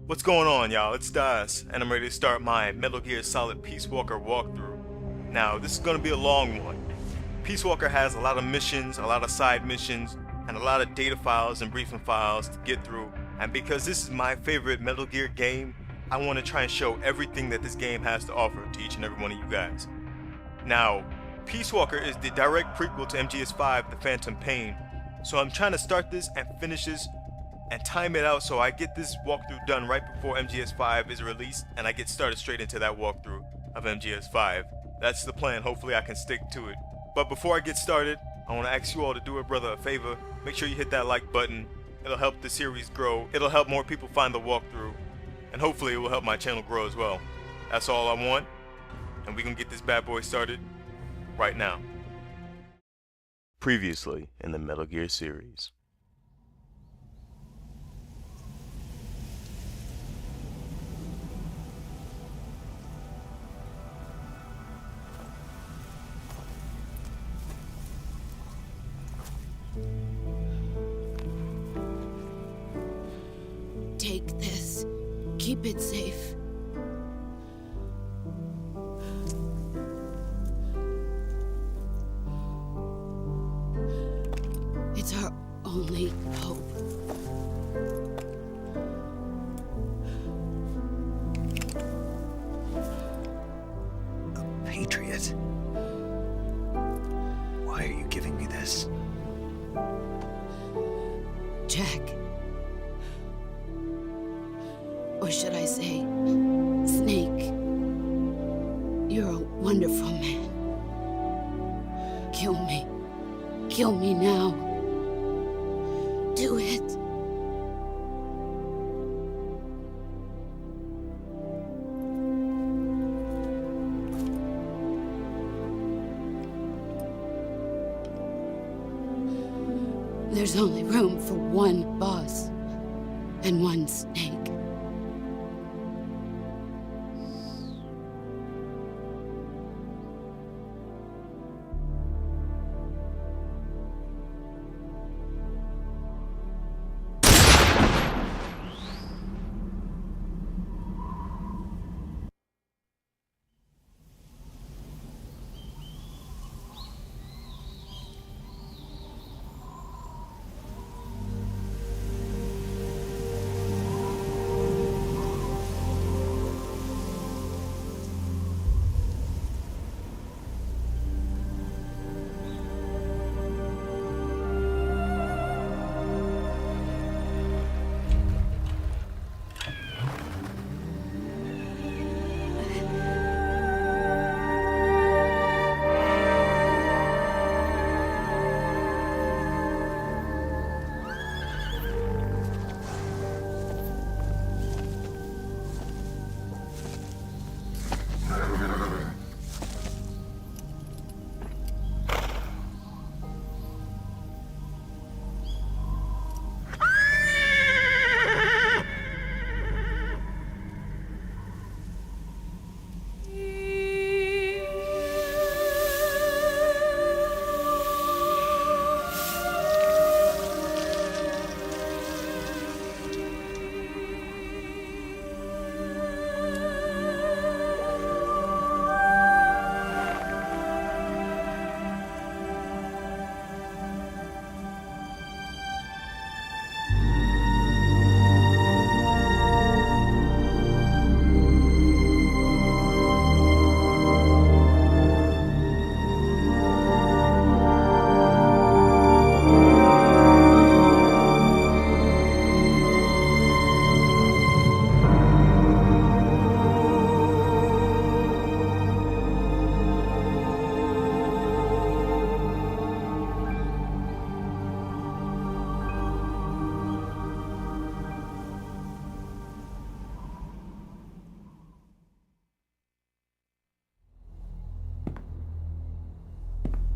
What's going on, y'all? It's Das, and I'm ready to start my Metal Gear Solid Peace Walker walkthrough. Now, this is going to be a long one. Peace Walker has a lot of missions, a lot of side missions, and a lot of data files and briefing files to get through. And because this is my favorite Metal Gear game, I want to try and show everything that this game has to offer to each and every one of you guys. Now, Peace Walker is the direct prequel to MGS5, The Phantom Pain. So I'm trying to start this and finish this and time it out so I get this walkthrough done right before MGS5 is released and I get started straight into that walkthrough of MGS5. That's the plan. Hopefully I can stick to it. But before I get started, I want to ask you all to do a brother a favor. Make sure you hit that like button. It'll help the series grow. It'll help more people find the walkthrough. And hopefully it will help my channel grow as well. That's all I want. And we're going to get this bad boy started right now. Previously in the Metal Gear series. Take this. Keep it safe. It's our only hope. A patriot? Why are you giving me this? Jack. Or should I say, Snake. You're a wonderful man. Kill me. Kill me now. Do it. There's only room for one boss and one Snake.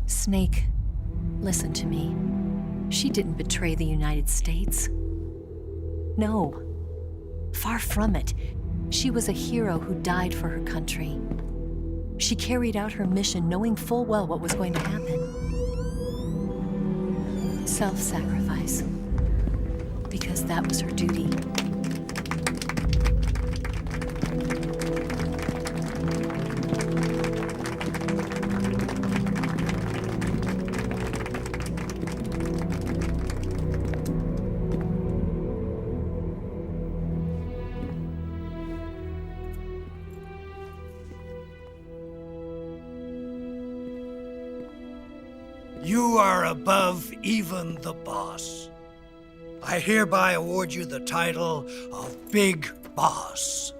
Snake, listen to me. She didn't betray the United States. No, far from it. She was a hero who died for her country. She carried out her mission knowing full well what was going to happen. Self-sacrifice. Because that was her duty. You are above even the boss. I hereby award you the title of Big Boss.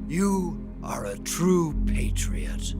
You are a true patriot.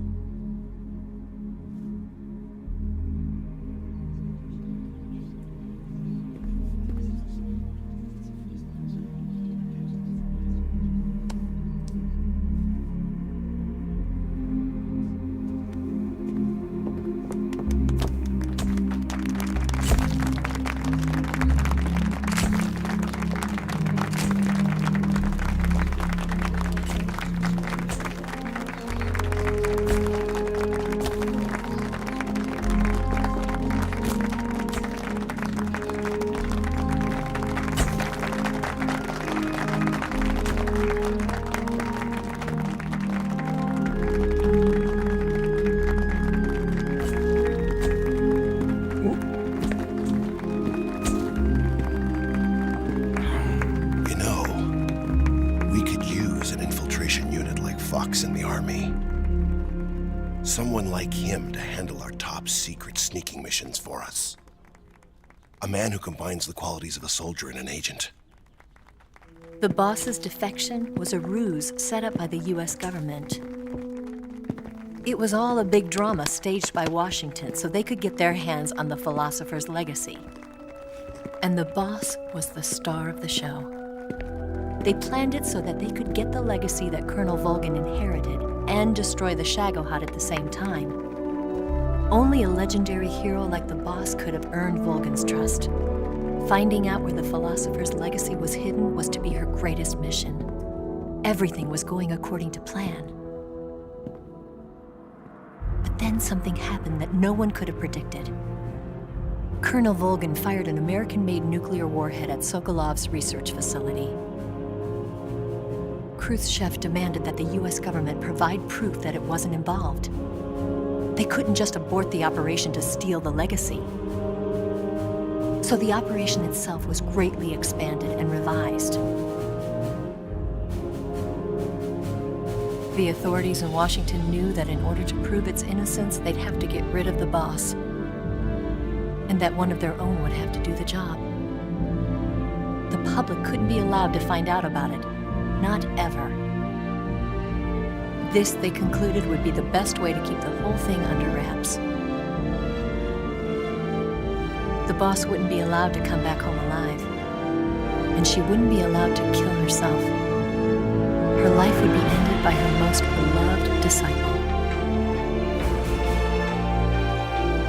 In the army. Someone like him to handle our top secret sneaking missions for us. A man who combines the qualities of a soldier and an agent. The boss's defection was a ruse set up by the US government. It was all a big drama staged by Washington so they could get their hands on the philosopher's legacy. And the boss was the star of the show. They planned it so that they could get the legacy that Colonel Volgin inherited and destroy the Shagohod at the same time. Only a legendary hero like the boss could have earned Volgin's trust. Finding out where the philosopher's legacy was hidden was to be her greatest mission. Everything was going according to plan. But then something happened that no one could have predicted. Colonel Volgin fired an American-made nuclear warhead at Sokolov's research facility. Khrushchev demanded that the US government provide proof that it wasn't involved. They couldn't just abort the operation to steal the legacy. So the operation itself was greatly expanded and revised. The authorities in Washington knew that in order to prove its innocence, they'd have to get rid of the boss, and that one of their own would have to do the job. The public couldn't be allowed to find out about it. Not ever. This, they concluded, would be the best way to keep the whole thing under wraps. The boss wouldn't be allowed to come back home alive, and she wouldn't be allowed to kill herself. Her life would be ended by her most beloved disciple.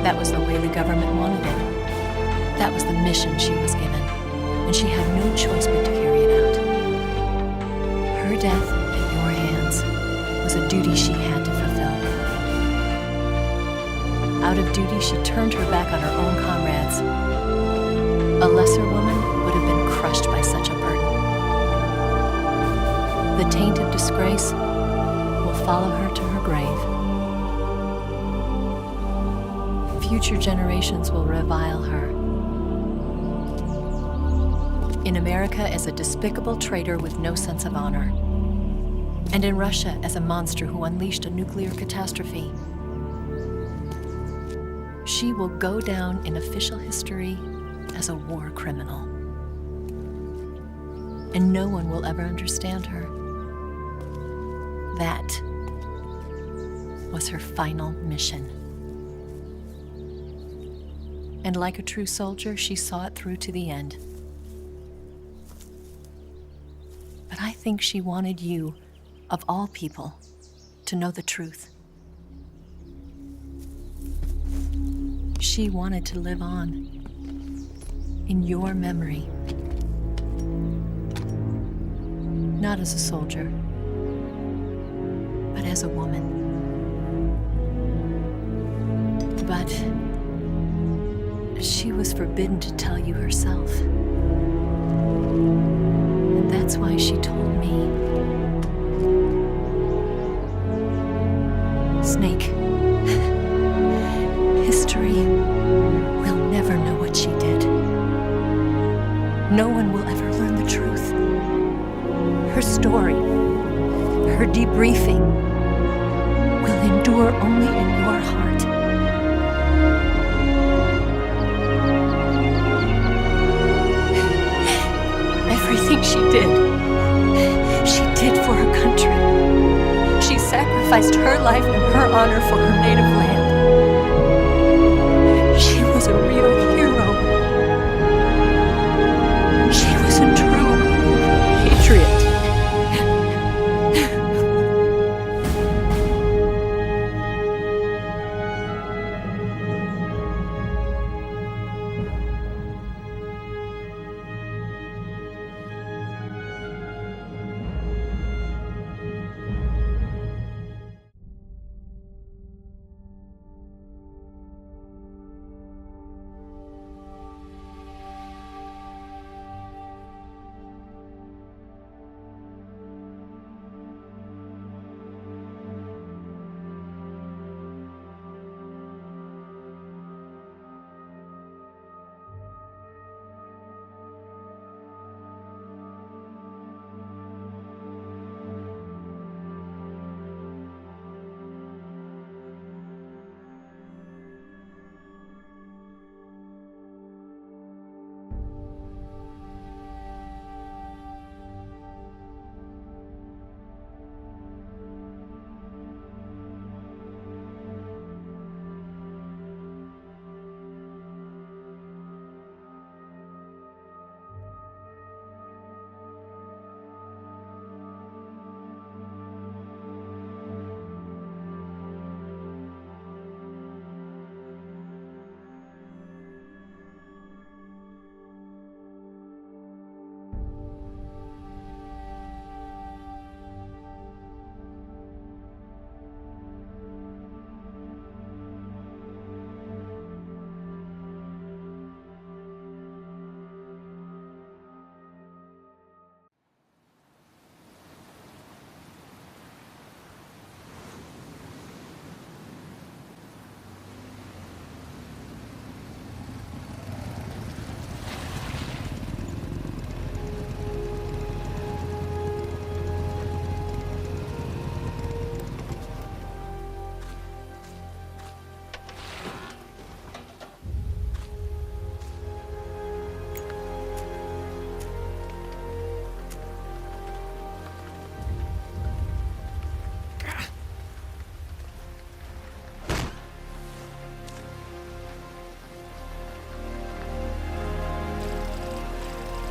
That was the way the government wanted it. That was the mission she was given, and she had no choice but to carry it out. Her death at your hands was a duty she had to fulfill. Out of duty, she turned her back on her own comrades. A lesser woman would have been crushed by such a burden. The taint of disgrace will follow her to her grave. Future generations will revile her. In America as a despicable traitor with no sense of honor. And in Russia as a monster who unleashed a nuclear catastrophe. She will go down in official history as a war criminal. And no one will ever understand her. That was her final mission. And like a true soldier, she saw it through to the end. But I think she wanted you, of all people, to know the truth. She wanted to live on in your memory. Not as a soldier, but as a woman. But she was forbidden to tell you herself. And that's why she told me. Snake, history will never know what she did. No one will ever learn the truth. Her story, sacrificed her life and her honor for her native land. She was a real hero. She was a true patriot.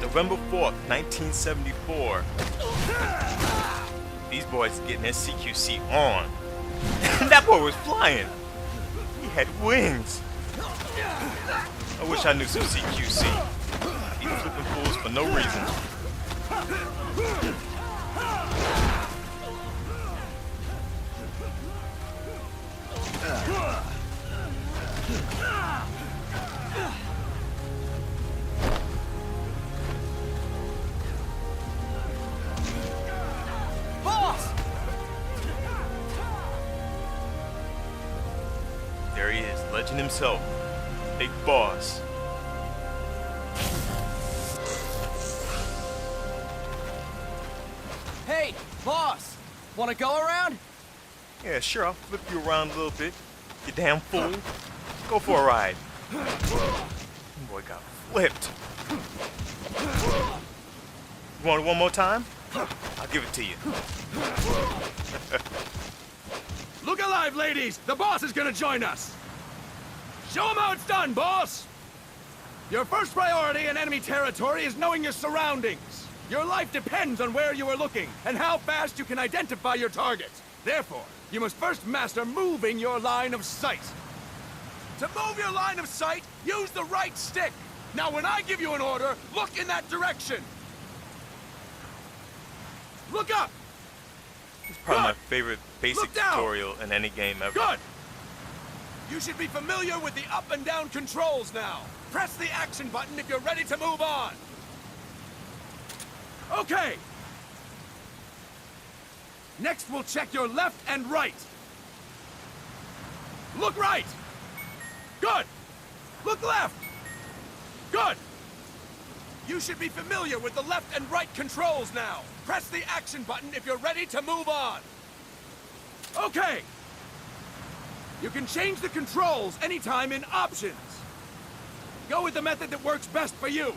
November 4th, 1974. These boys getting their CQC on. That boy was flying. He had wings. I wish I knew some CQC. He flipping fools for no reason. There he is, legend himself, Big Boss. Hey, boss! Wanna go around? Yeah, sure, I'll flip you around a little bit. You damn fool. Go for a ride. Boy got flipped. You want it one more time? I'll give it to you. Look alive, ladies! The boss is gonna join us! Show him how it's done, boss! Your first priority in enemy territory is knowing your surroundings. Your life depends on where you are looking and how fast you can identify your target. Therefore, you must first master moving your line of sight. To move your line of sight, use the right stick. Now, when I give you an order, look in that direction. Look up! It's probably my favorite basic tutorial in any game ever. Good! You should be familiar with the up and down controls now. Press the action button if you're ready to move on. Okay. Next, we'll check your left and right. Look right. Good. Look left. Good. You should be familiar with the left and right controls now. Press the action button if you're ready to move on. Okay. You can change the controls anytime in Options. Go with the method that works best for you.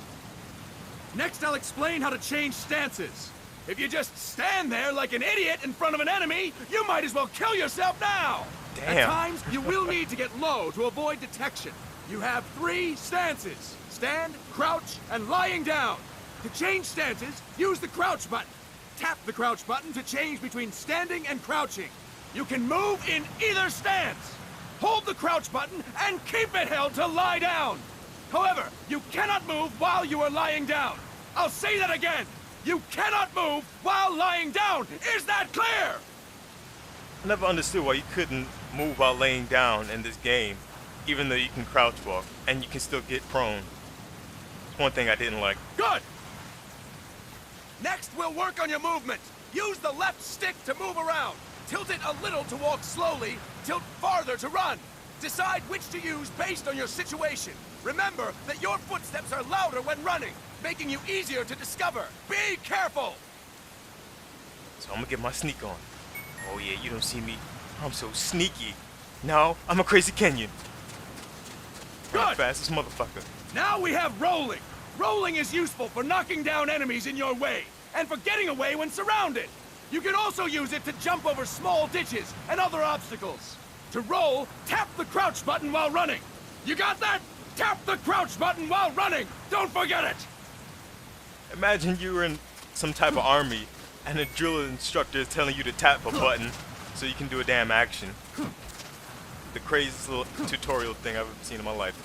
Next, I'll explain how to change stances. If you just stand there like an idiot in front of an enemy, you might as well kill yourself now! Damn. At times, you will need to get low to avoid detection. You have 3 stances: stand, crouch, and lying down. To change stances, use the crouch button. Tap the crouch button to change between standing and crouching. You can move in either stance. Hold the crouch button and keep it held to lie down. However, you cannot move while you are lying down. I'll say that again. You cannot move while lying down. Is that clear? I never understood why you couldn't move while laying down in this game, even though you can crouch walk and you can still get prone. It's one thing I didn't like. Good! Next, we'll work on your movement. Use the left stick to move around. Tilt it a little to walk slowly, tilt farther to run. Decide which to use based on your situation. Remember that your footsteps are louder when running, making you easier to discover. Be careful! So I'm gonna get my sneak on. Oh yeah, you don't see me. I'm so sneaky. No, I'm a crazy Kenyan. Good! Fastest motherfucker. Now we have rolling. Rolling is useful for knocking down enemies in your way, and for getting away when surrounded. You can also use it to jump over small ditches and other obstacles. To roll, tap the crouch button while running. You got that? Tap the crouch button while running! Don't forget it! Imagine you were in some type of army and a drill instructor is telling you to tap a button so you can do a damn action. The craziest little tutorial thing I've ever seen in my life.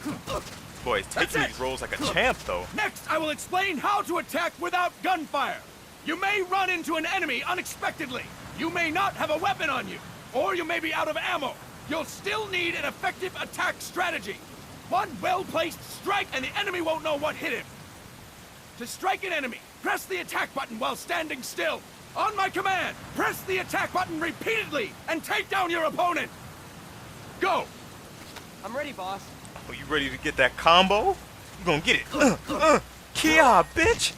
Boy, it's taking these rolls like a champ though. Next, I will explain how to attack without gunfire. You may run into an enemy unexpectedly. You may not have a weapon on you, or you may be out of ammo. You'll still need an effective attack strategy. One well-placed strike and the enemy won't know what hit him. To strike an enemy, press the attack button while standing still. On my command, press the attack button repeatedly and take down your opponent. Go! I'm ready, boss. Oh, you ready to get that combo? You gonna get it. Kia, bitch!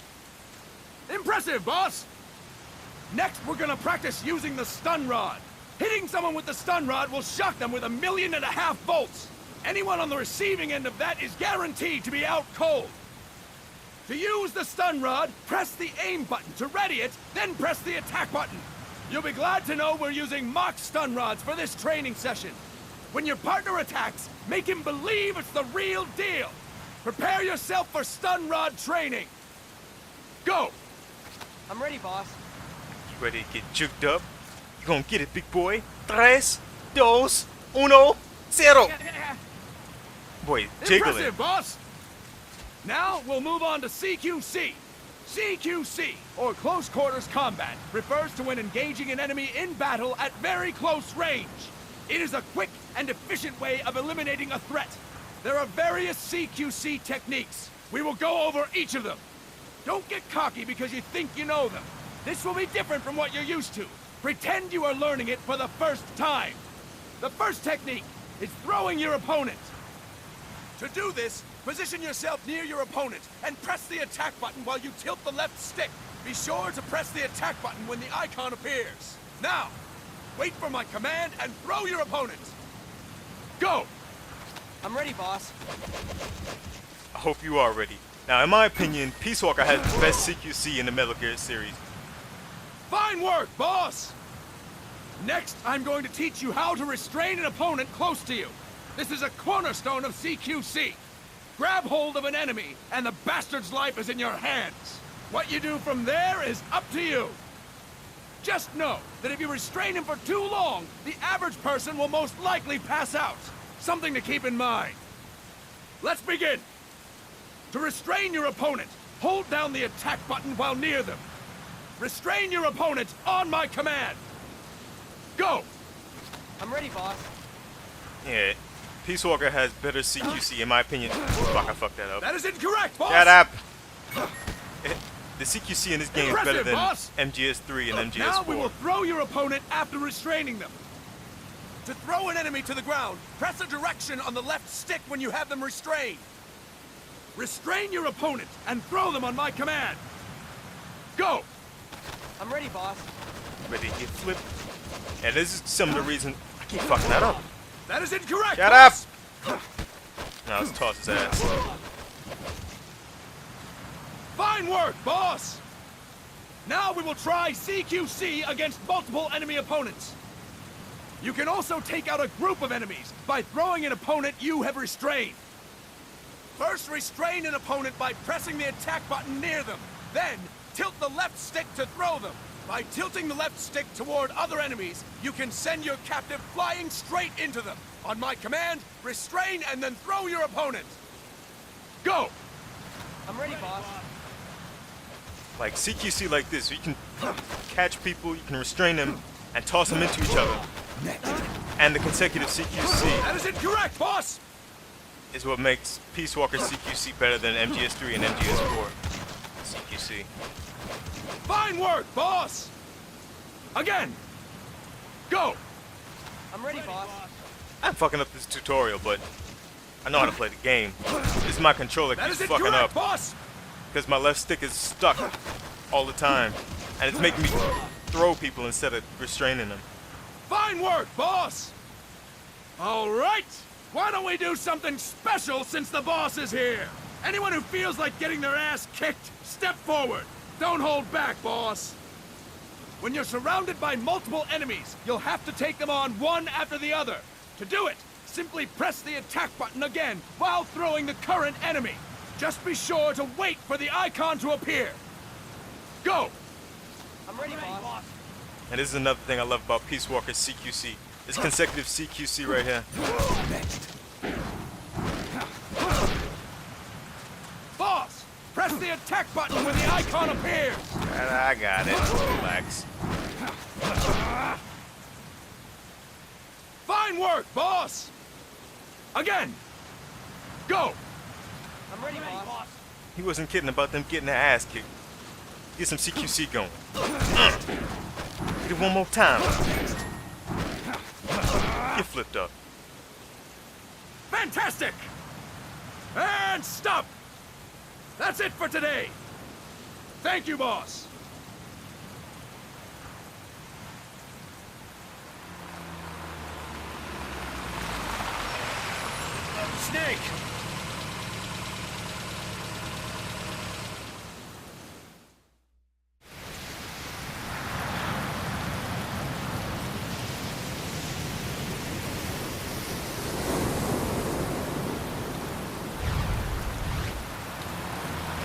Impressive, boss! Next, we're gonna practice using the stun rod. Hitting someone with the stun rod will shock them with 1.5 million volts. Anyone on the receiving end of that is guaranteed to be out cold. To use the stun rod, press the aim button to ready it, then press the attack button. You'll be glad to know we're using mock stun rods for this training session. When your partner attacks, make him believe it's the real deal. Prepare yourself for stun rod training. Go! I'm ready, boss. You ready to get juked up? You gonna get it, big boy? 3, 2, 1, 0. Boy, jiggling. Impressive, boss! Now, we'll move on to CQC. CQC, or Close Quarters Combat, refers to when engaging an enemy in battle at very close range. It is a quick and efficient way of eliminating a threat. There are various CQC techniques. We will go over each of them. Don't get cocky because you think you know them. This will be different from what you're used to. Pretend you are learning it for the first time. The first technique is throwing your opponent. To do this, position yourself near your opponent and press the attack button while you tilt the left stick. Be sure to press the attack button when the icon appears. Now, wait for my command and throw your opponent. Go! I'm ready, boss. I hope you are ready. Now, in my opinion, Peace Walker has the best CQC in the Metal Gear series. Fine work, boss! Next, I'm going to teach you how to restrain an opponent close to you. This is a cornerstone of CQC. Grab hold of an enemy, and the bastard's life is in your hands. What you do from there is up to you. Just know that if you restrain him for too long, the average person will most likely pass out. Something to keep in mind. Let's begin. To restrain your opponent, hold down the attack button while near them. Restrain your opponent on my command. Go! I'm ready, boss. Yeah, Peace Walker has better CQC in my opinion. Fuck, I fucked that up. That is incorrect, boss! Shut up! The CQC in this game is better Impressive, than boss. MGS3 and MGS4. Now we will throw your opponent after restraining them. To throw an enemy to the ground, press a direction on the left stick when you have them restrained. Restrain your opponent and throw them on my command. Go! I'm ready, boss. Ready to get flipped. And this is some of the reason I keep fucking that up. That is incorrect, Shut boss. up! Now let's toss his ass. Fine work, boss! Now we will try CQC against multiple enemy opponents. You can also take out a group of enemies by throwing an opponent you have restrained. First, restrain an opponent by pressing the attack button near them. Then, tilt the left stick to throw them. By tilting the left stick toward other enemies, you can send your captive flying straight into them. On my command, restrain and then throw your opponent. Go! I'm ready, boss. Like CQC like this, you can catch people, you can restrain them, and toss them into each other. And the consecutive CQC That is incorrect, boss! is what makes Peace Walker CQC better than MGS3 and MGS4 CQC. Fine work, boss! Again! Go! I'm ready, boss. I'm fucking up this tutorial, but I know how to play the game. This is my controller That keeps is fucking incorrect, up boss! because my left stick is stuck all the time, and it's making me throw people instead of restraining them. Fine work, boss! All right! Why don't we do something special since the boss is here? Anyone who feels like getting their ass kicked, step forward. Don't hold back, boss. When you're surrounded by multiple enemies, you'll have to take them on one after the other. To do it, simply press the attack button again while throwing the current enemy. Just be sure to wait for the icon to appear. Go! I'm ready, boss. And this is another thing I love about Peace Walker CQC. This consecutive CQC right here. Boss, press the attack button when the icon appears. I got it. Relax. Fine work, boss! Again! Go! I'm ready, boss. He wasn't kidding about them getting their ass kicked. Get some CQC going. Get it one more time. Get flipped up. Fantastic! And stop! That's it for today! Thank you, boss! Snake!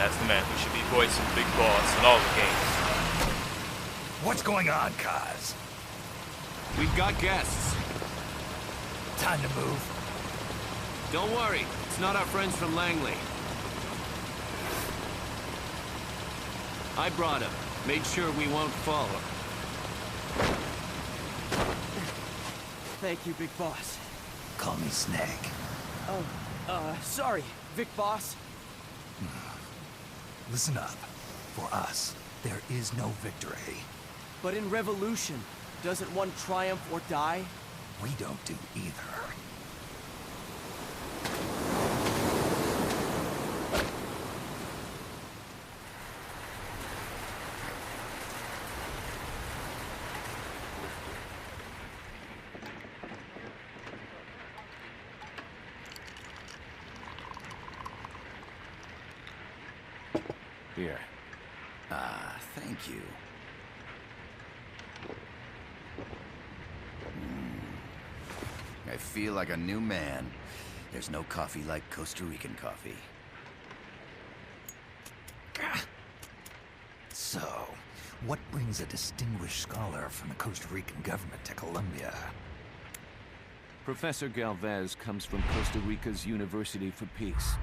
That's the man who should be voicing Big Boss in all the games. What's going on, Kaz? We've got guests. Time to move. Don't worry, it's not our friends from Langley. I brought him. Made sure we won't fall him. Thank you, big boss. Call me Snake. Oh, sorry, Vic boss. Listen up. For us, there is no victory. But in revolution, doesn't one triumph or die? We don't do either. Here. Thank you. I feel like a new man. There's no coffee like Costa Rican coffee. So, what brings a distinguished scholar from the Costa Rican government to Colombia? Professor Galvez comes from Costa Rica's University for Peace.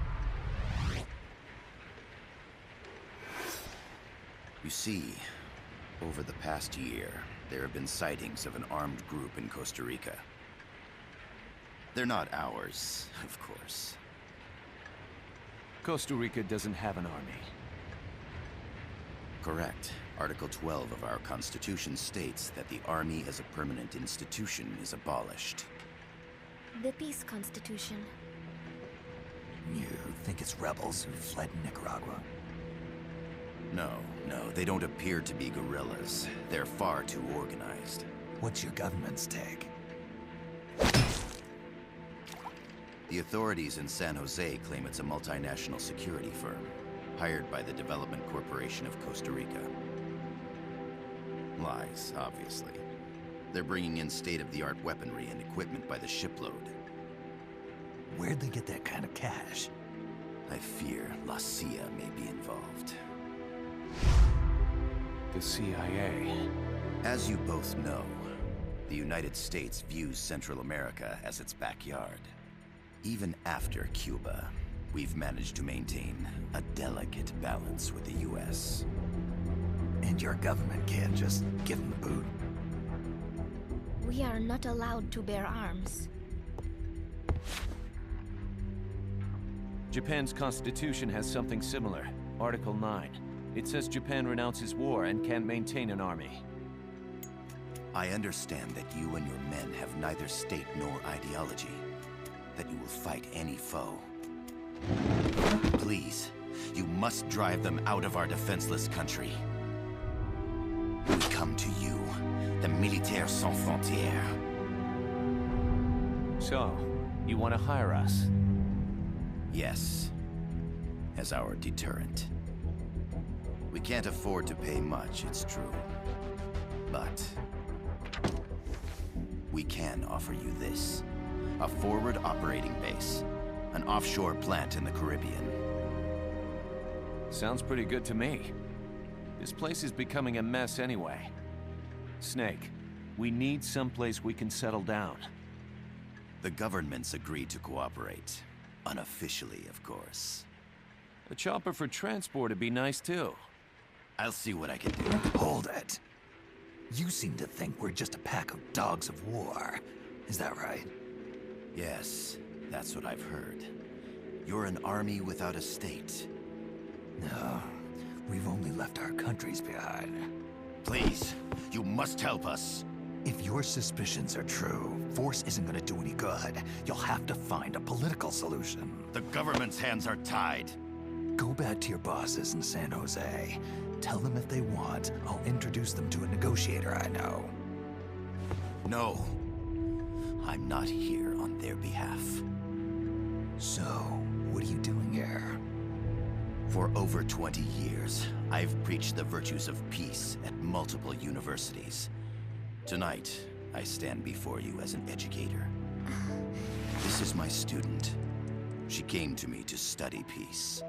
You see, over the past year, there have been sightings of an armed group in Costa Rica. They're not ours, of course. Costa Rica doesn't have an army. Correct. Article 12 of our Constitution states that the Army as a permanent institution is abolished. The Peace Constitution. You think it's rebels who fled Nicaragua? No, they don't appear to be guerrillas. They're far too organized. What's your government's take? The authorities in San Jose claim it's a multinational security firm, hired by the Development Corporation of Costa Rica. Lies, obviously. They're bringing in state-of-the-art weaponry and equipment by the shipload. Where'd they get that kind of cash? I fear La CIA may be involved. The CIA. As you both know, the United States views Central America as its backyard. Even after Cuba, we've managed to maintain a delicate balance with the US. And your government can't just give them the boot? We are not allowed to bear arms. Japan's constitution has something similar. Article 9. It says Japan renounces war and can't maintain an army. I understand that you and your men have neither state nor ideology. That you will fight any foe. Please, you must drive them out of our defenseless country. We come to you, the Militaires Sans Frontières. So, you want to hire us? Yes, as our deterrent. We can't afford to pay much, it's true. But we can offer you this. A forward operating base. An offshore plant in the Caribbean. Sounds pretty good to me. This place is becoming a mess anyway. Snake, we need someplace we can settle down. The government's agreed to cooperate. Unofficially, of course. A chopper for transport would be nice too. I'll see what I can do. Hold it. You seem to think we're just a pack of dogs of war. Is that right? Yes, that's what I've heard. You're an army without a state. No, we've only left our countries behind. Please, you must help us. If your suspicions are true, force isn't gonna do any good. You'll have to find a political solution. The government's hands are tied. Go back to your bosses in San Jose. Tell them if they want, I'll introduce them to a negotiator I know. No. I'm not here on their behalf. So, what are you doing here? For over 20 years, I've preached the virtues of peace at multiple universities. Tonight, I stand before you as an educator. This is my student. She came to me to study peace.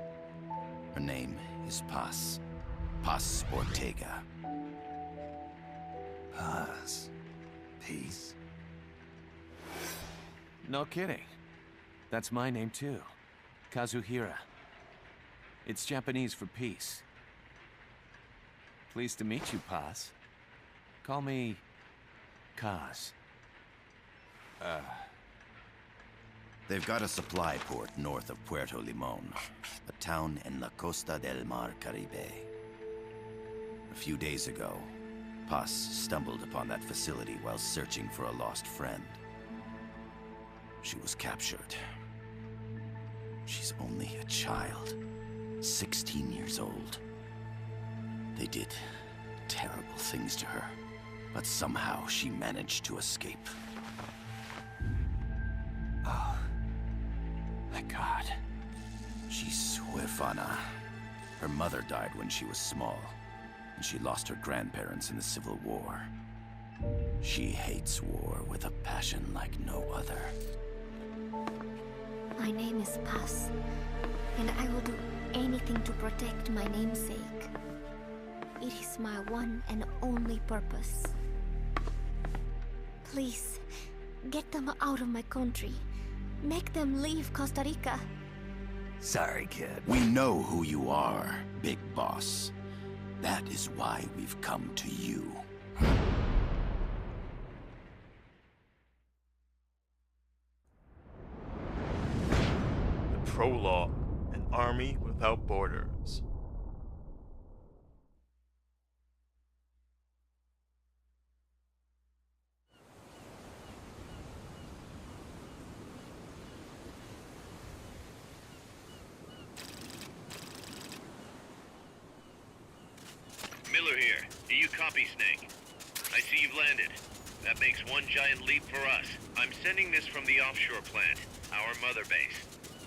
Her name is Paz. Paz Ortega. Paz. Peace. No kidding. That's my name too. Kazuhira. It's Japanese for peace. Pleased to meet you, Paz. Call me Kaz. They've got a supply port north of Puerto Limon, a town in la Costa del Mar Caribe. A few days ago, Paz stumbled upon that facility while searching for a lost friend. She was captured. She's only a child, 16 years old. They did terrible things to her, but somehow she managed to escape. Oh, thank God. She's huérfana. Her mother died when she was small, and she lost her grandparents in the Civil War. She hates war with a passion like no other. My name is Paz, and I will do anything to protect my namesake. It is my one and only purpose. Please, get them out of my country. Make them leave Costa Rica. Sorry, kid. We know who you are, Big Boss. That is why we've come to you. The Prologue, an army without borders. Miller here. Do you copy, Snake? I see you've landed. That makes one giant leap for us. I'm sending this from the offshore plant, our mother base.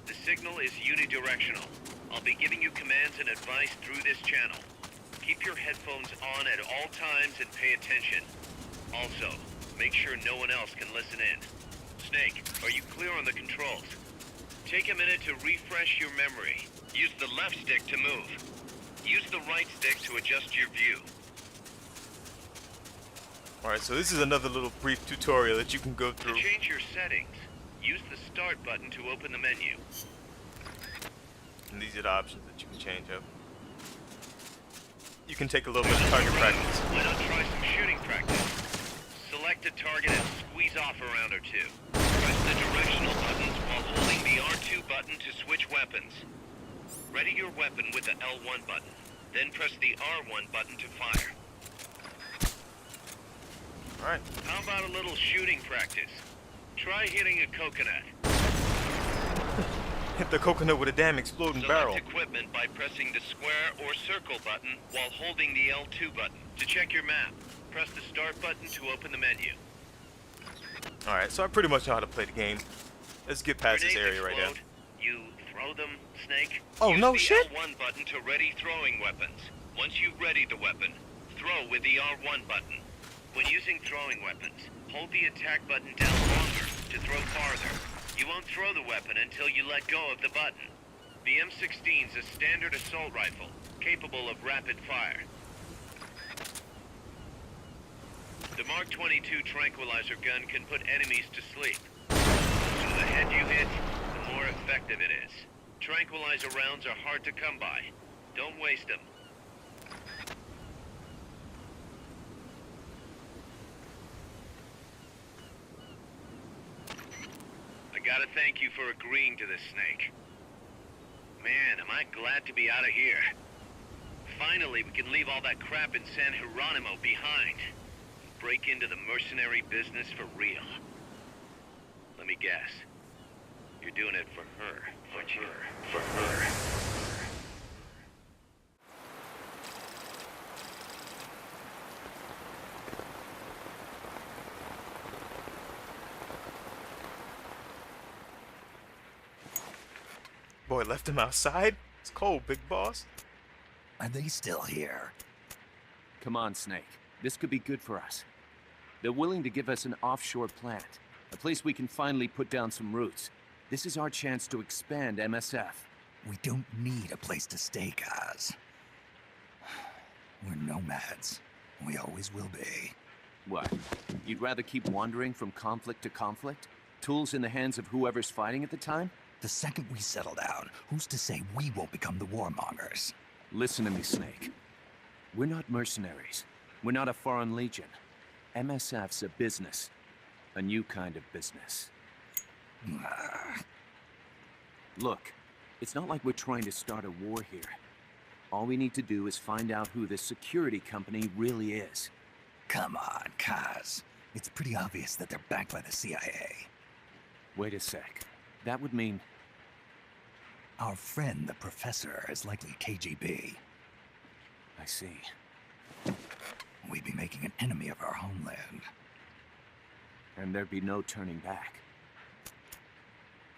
The signal is unidirectional. I'll be giving you commands and advice through this channel. Keep your headphones on at all times and pay attention. Also, make sure no one else can listen in. Snake, are you clear on the controls? Take a minute to refresh your memory. Use the left stick to move. Use the right stick to adjust your view. Alright, so this is another little brief tutorial that you can go through. To change your settings, use the start button to open the menu. And these are the options that you can change up. You can take a little bit of target practice. Why not try some shooting practice? Select a target and squeeze off a round or two. Press the directional buttons while holding the R2 button to switch weapons. Ready your weapon with the L1 button. Then press the R1 button to fire. Alright. How about a little shooting practice? Try hitting a coconut. Hit the coconut with a damn exploding barrel. Select equipment by pressing the square or circle button while holding the L2 button. To check your map, press the start button to open the menu. Alright, so I pretty much know how to play the game. Let's get past this area right now. You throw them, Snake? Oh, no Use shit? the L1 button to ready throwing weapons. Once you've readied the weapon, throw with the R1 button. When using throwing weapons, hold the attack button down longer to throw farther. You won't throw the weapon until you let go of the button. The M16's a standard assault rifle, capable of rapid fire. The Mark 22 tranquilizer gun can put enemies to sleep. So the head you hit, the more effective it is. Tranquilizer rounds are hard to come by. Don't waste them. I gotta thank you for agreeing to this, Snake. Man, am I glad to be out of here. Finally, we can leave all that crap in San Geronimo behind. Break into the mercenary business for real. Let me guess. You're doing it for her, aren't you? For her. Boy, left him outside? It's cold, big boss. Are they still here? Come on, Snake. This could be good for us. They're willing to give us an offshore plant, a place we can finally put down some roots. This is our chance to expand MSF. We don't need a place to stay, guys. We're nomads. We always will be. What? You'd rather keep wandering from conflict to conflict? Tools in the hands of whoever's fighting at the time? The second we settle down, who's to say we won't become the warmongers? Listen to me, Snake. We're not mercenaries. We're not a foreign legion. MSF's a business. A new kind of business. Look, it's not like we're trying to start a war here. All we need to do is find out who this security company really is. Come on, Kaz. It's pretty obvious that they're backed by the CIA. Wait a sec. That would mean... Our friend, the professor, is likely KGB. I see. We'd be making an enemy of our homeland. And there'd be no turning back.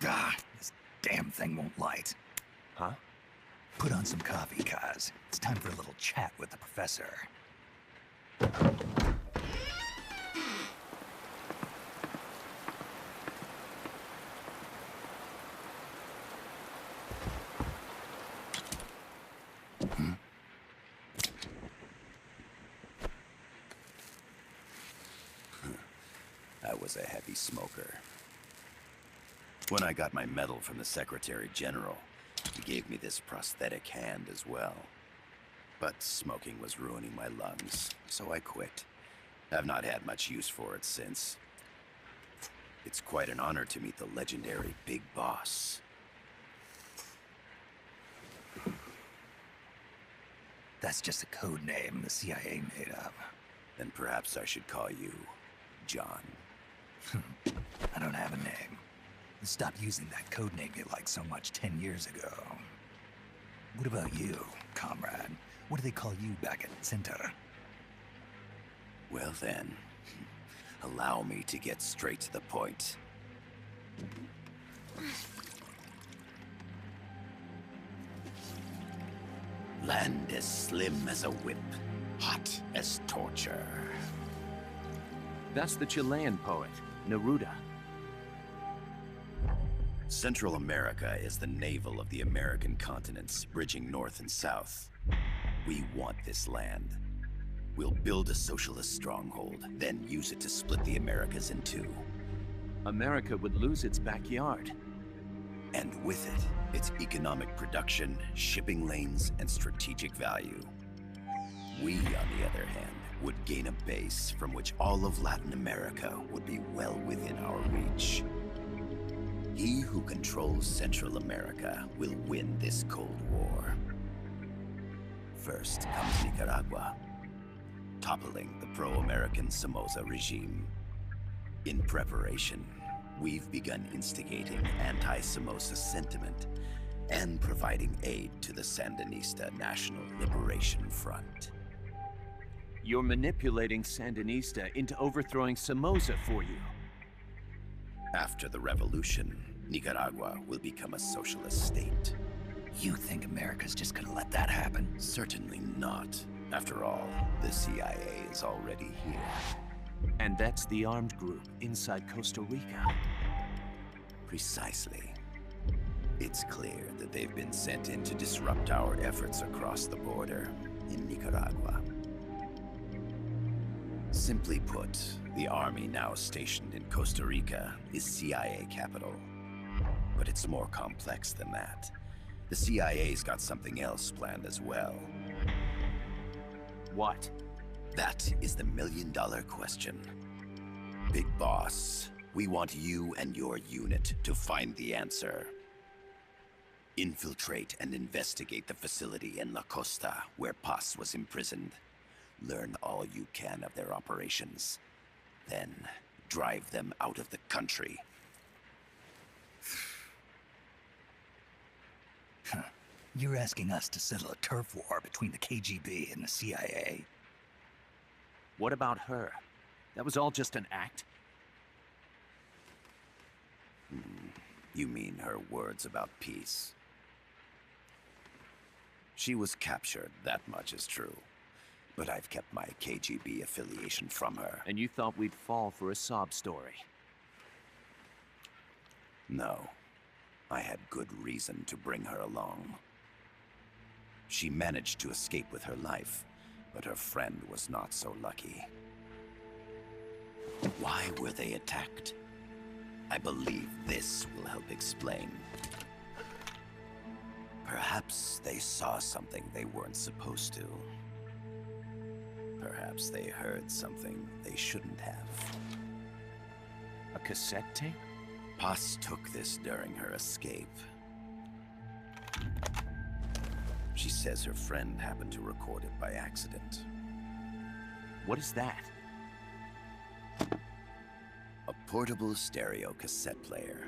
Ah, this damn thing won't light. Huh? Put on some coffee, Kaz. It's time for a little chat with the professor. I was a heavy smoker. When I got my medal from the Secretary General, he gave me this prosthetic hand as well. But smoking was ruining my lungs, so I quit. I've not had much use for it since. It's quite an honor to meet the legendary Big Boss. That's just a code name the CIA made up. Then perhaps I should call you John. I don't have a name. You stopped using that code name you liked so much 10 years ago. What about you, comrade? What do they call you back at Center? Well then, allow me to get straight to the point. Land as slim as a whip, hot as torture. That's the Chilean poet, Neruda. Central America is the navel of the American continents, bridging north and south. We want this land. We'll build a socialist stronghold, then use it to split the Americas in two. America would lose its backyard. And with it, its economic production, shipping lanes, and strategic value. We, on the other hand, would gain a base from which all of Latin America would be well within our reach. He who controls Central America will win this Cold War. First comes Nicaragua, toppling the pro-American Somoza regime. In preparation, we've begun instigating anti-Somoza sentiment and providing aid to the Sandinista National Liberation Front. You're manipulating Sandinista into overthrowing Somoza for you. After the revolution, Nicaragua will become a socialist state. You think America's just gonna let that happen? Certainly not. After all, the CIA is already here. And that's the armed group inside Costa Rica. Precisely. It's clear that they've been sent in to disrupt our efforts across the border in Nicaragua. Simply put, the army now stationed in Costa Rica is CIA capital. But it's more complex than that. The CIA's got something else planned as well. What? That is the million-dollar question. Big Boss, we want you and your unit to find the answer. Infiltrate and investigate the facility in La Costa, where Paz was imprisoned. Learn all you can of their operations. Then, drive them out of the country. You're asking us to settle a turf war between the KGB and the CIA? What about her? That was all just an act? You mean her words about peace? She was captured, that much is true. But I've kept my KGB affiliation from her. And you thought we'd fall for a sob story? No. I had good reason to bring her along. She managed to escape with her life, but her friend was not so lucky. Why were they attacked? I believe this will help explain. Perhaps they saw something they weren't supposed to. Perhaps they heard something they shouldn't have. A cassette tape? Paz took this during her escape. She says her friend happened to record it by accident. What is that? A portable stereo cassette player.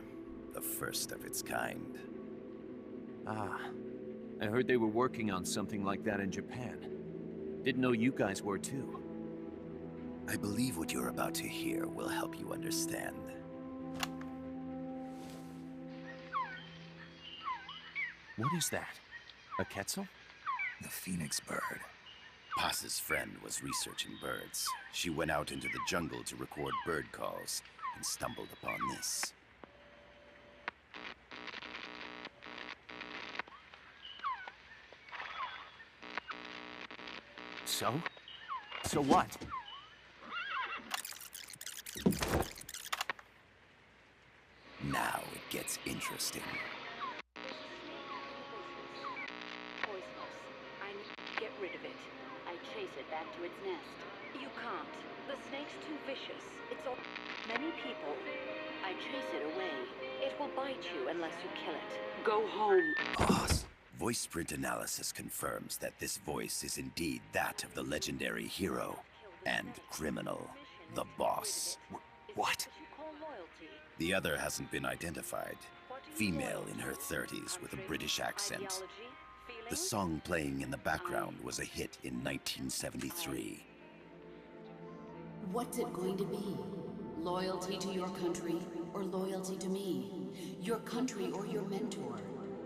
The first of its kind. Ah, I heard they were working on something like that in Japan. Didn't know you guys were too. I believe what you're about to hear will help you understand. What is that? A quetzal? The phoenix bird. Paz's friend was researching birds. She went out into the jungle to record bird calls and stumbled upon this. So? So what? Now it gets interesting. Get rid of it. I chase it back to its nest. You can't. The snake's too vicious. It's all... Many people. I chase it away. It will bite you unless you kill it. Go home. Boss. Voice print analysis confirms that this voice is indeed that of the legendary hero and criminal, the Boss. What? The other hasn't been identified. Female in her 30s with a British accent. The song playing in the background was a hit in 1973. What's it going to be? Loyalty to your country or loyalty to me? Your country or your mentor?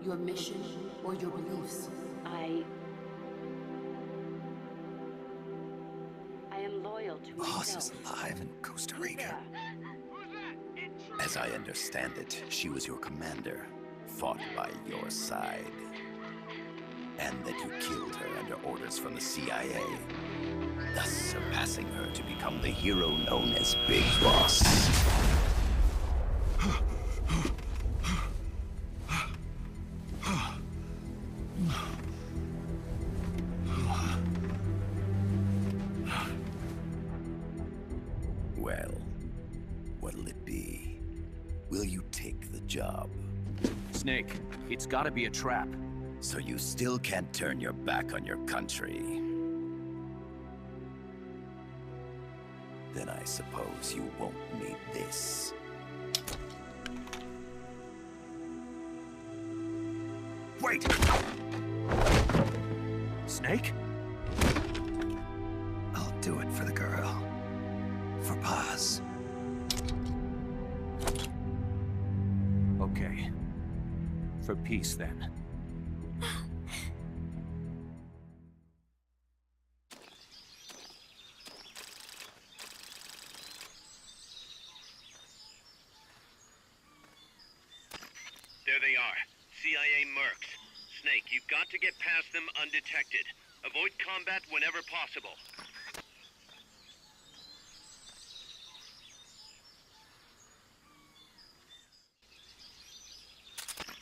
Your mission or your beliefs? I title to Boss is himself. alive in Costa Rica. As I understand it, she was your commander, fought by your side. And that you killed her under orders from the CIA, thus surpassing her to become the hero known as Big Boss. Well, what'll it be? Will you take the job? Snake, it's gotta be a trap. So you still can't turn your back on your country? Then I suppose you won't need this. Wait! Snake? I'll do it for the girl. For Paz. Okay. For peace, then. There they are. CIA mercs. Snake, you've got to get past them undetected. Avoid combat whenever possible.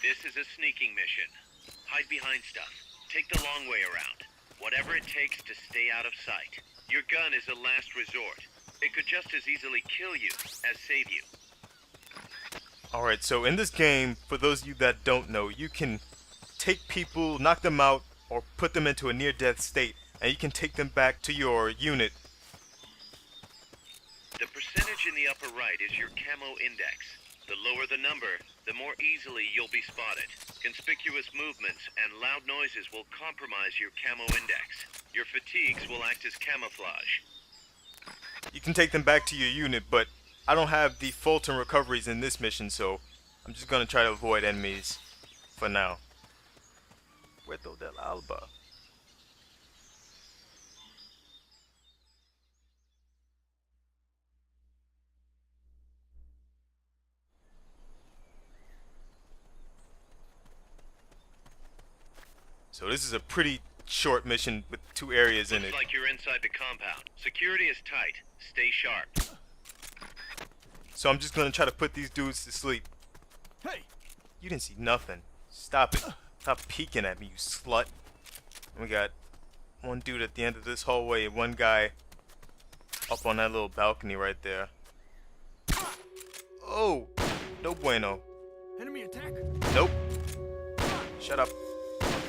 This is a sneaking mission. Hide behind stuff. Take the long way around. Whatever it takes to stay out of sight. Your gun is a last resort. It could just as easily kill you as save you. Alright, so in this game, for those of you that don't know, you can take people, knock them out, or put them into a near-death state, and you can take them back to your unit. The percentage in the upper right is your camo index. The lower the number, the more easily you'll be spotted. Conspicuous movements and loud noises will compromise your camo index. Your fatigues will act as camouflage. You can take them back to your unit, but I don't have the Fulton recoveries in this mission, so I'm just gonna try to avoid enemies for now. Puerto del Alba. So this is a pretty short mission with 2 areas in it. Looks like you're inside the compound. Security is tight. Stay sharp. So I'm just gonna try to put these dudes to sleep. Hey! You didn't see nothing. Stop it. Stop peeking at me, you slut. And we got one dude at the end of this hallway and one guy up on that little balcony right there. Oh! No bueno. Enemy attack! Nope. Shut up.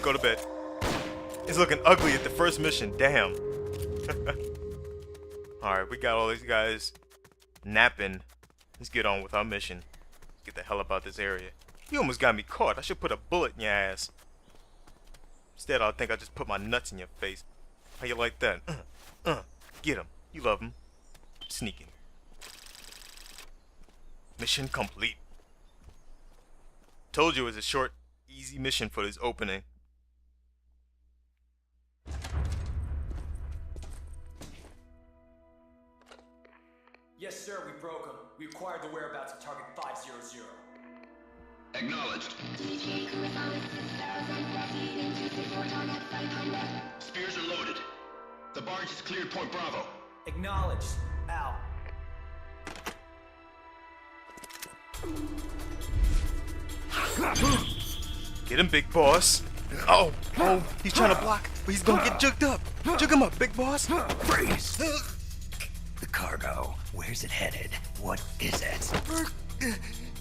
Go to bed. It's looking ugly at the first mission. Damn. Alright, we got all these guys napping. Let's get on with our mission. Let's get the hell up out this area. You almost got me caught. I should put a bullet in your ass. Instead, I think I just put my nuts in your face. How you like that? Get him. You love him. Sneaking. Mission complete. Told you it was a short, easy mission for this opening. Yes, sir, we broke him. We acquired the whereabouts of target 500. Acknowledged. Spears are loaded. The barge has cleared Point Bravo. Acknowledged. Out. Get him, big boss. Oh, he's trying to block, but he's gonna get jugged up. Jug him up, big boss. Freeze! The cargo. Where's it headed? What is it?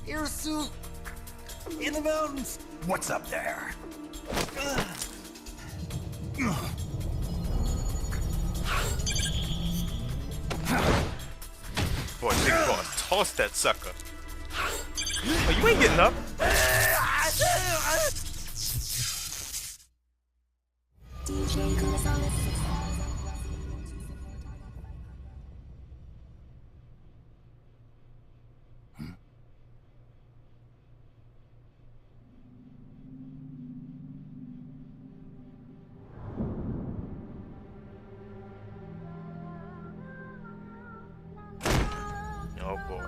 Airsuit! In the mountains! What's up there? Boy, big boss, toss that sucker. Oh, you ain't getting up. boy.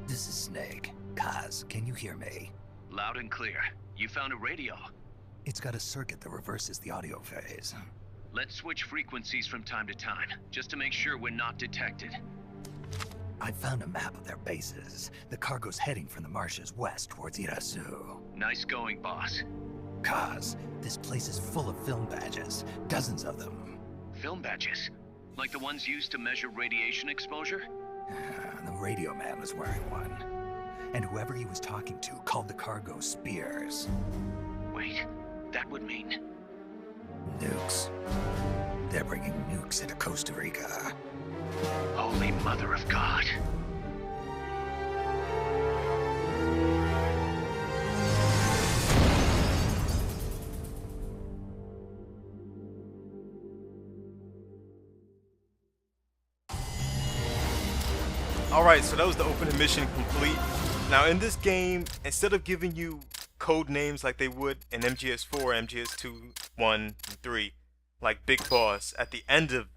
This is Snake. Kaz, can you hear me? Loud and clear. You found a radio. It's got a circuit that reverses the audio phase. Let's switch frequencies from time to time, just to make sure we're not detected. I found a map of their bases. The cargo's heading from the marshes west towards Irasu. Nice going, boss. Kaz, this place is full of film badges. Dozens of them. Film badges? Like the ones used to measure radiation exposure? The radio man was wearing one. And whoever he was talking to called the cargo spears. Wait, that would mean... Nukes. They're bringing nukes into Costa Rica. Holy Mother of God. Alright, so that was the opening mission complete. Now in this game, instead of giving you code names like they would in MGS4, MGS2, 1, and 3, like Big Boss, at the end of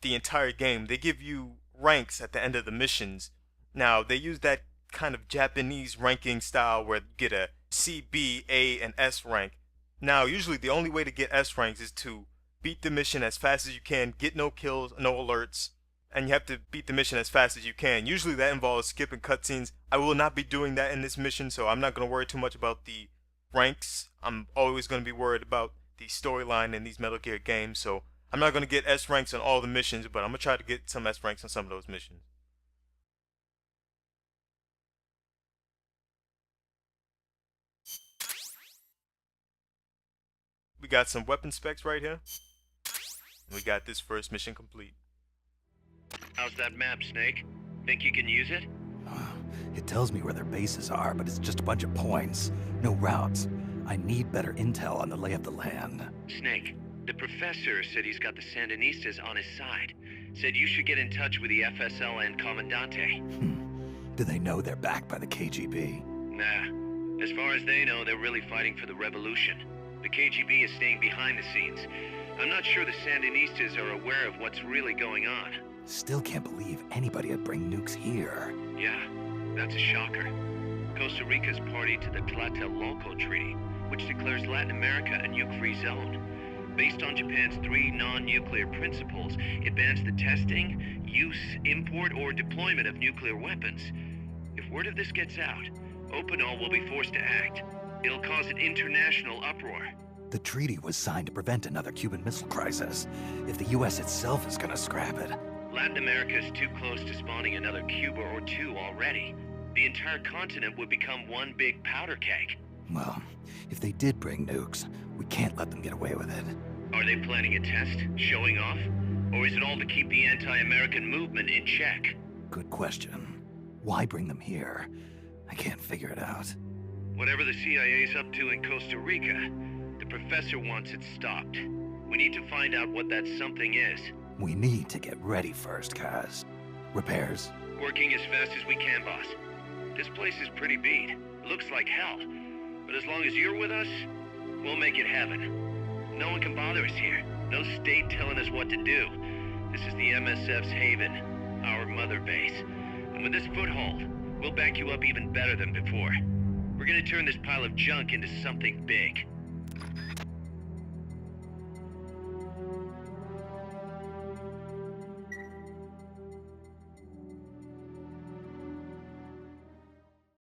the entire game, they give you ranks at the end of the missions. Now, they use that kind of Japanese ranking style where you get a C, B, A, and S rank. Now, usually the only way to get S ranks is to beat the mission as fast as you can, get no kills, no alerts, and you have to beat the mission as fast as you can. Usually that involves skipping cutscenes. I will not be doing that in this mission, so I'm not going to worry too much about the ranks. I'm always going to be worried about the storyline in these Metal Gear games, so I'm not going to get S ranks on all the missions, but I'm going to try to get some S ranks on some of those missions. We got some weapon specs right here. We got this first mission complete. How's that map, Snake? Think you can use it? It tells me where their bases are, but it's just a bunch of points. No routes. I need better intel on the lay of the land. Snake, the professor said he's got the Sandinistas on his side. Said you should get in touch with the FSL and Commandante. Do they know they're backed by the KGB? Nah. As far as they know, they're really fighting for the revolution. The KGB is staying behind the scenes. I'm not sure the Sandinistas are aware of what's really going on. Still can't believe anybody would bring nukes here. Yeah, that's a shocker. Costa Rica's party to the Tlatelolco Treaty, which declares Latin America a nuke-free zone. Based on Japan's 3 non-nuclear principles, it bans the testing, use, import, or deployment of nuclear weapons. If word of this gets out, Opinol will be forced to act. It'll cause an international uproar. The treaty was signed to prevent another Cuban Missile Crisis. If the U.S. itself is gonna scrap it... Latin America is too close to spawning another Cuba or two already. The entire continent would become one big powder keg. Well, if they did bring nukes, we can't let them get away with it. Are they planning a test? Showing off? Or is it all to keep the anti-American movement in check? Good question. Why bring them here? I can't figure it out. Whatever the CIA's up to in Costa Rica, the professor wants it stopped. We need to find out what that something is. We need to get ready first, Kaz. Repairs? Working as fast as we can, boss. This place is pretty beat. Looks like hell. But as long as you're with us, we'll make it heaven. No one can bother us here. No state telling us what to do. This is the MSF's haven, our mother base. And with this foothold, we'll back you up even better than before. We're gonna turn this pile of junk into something big.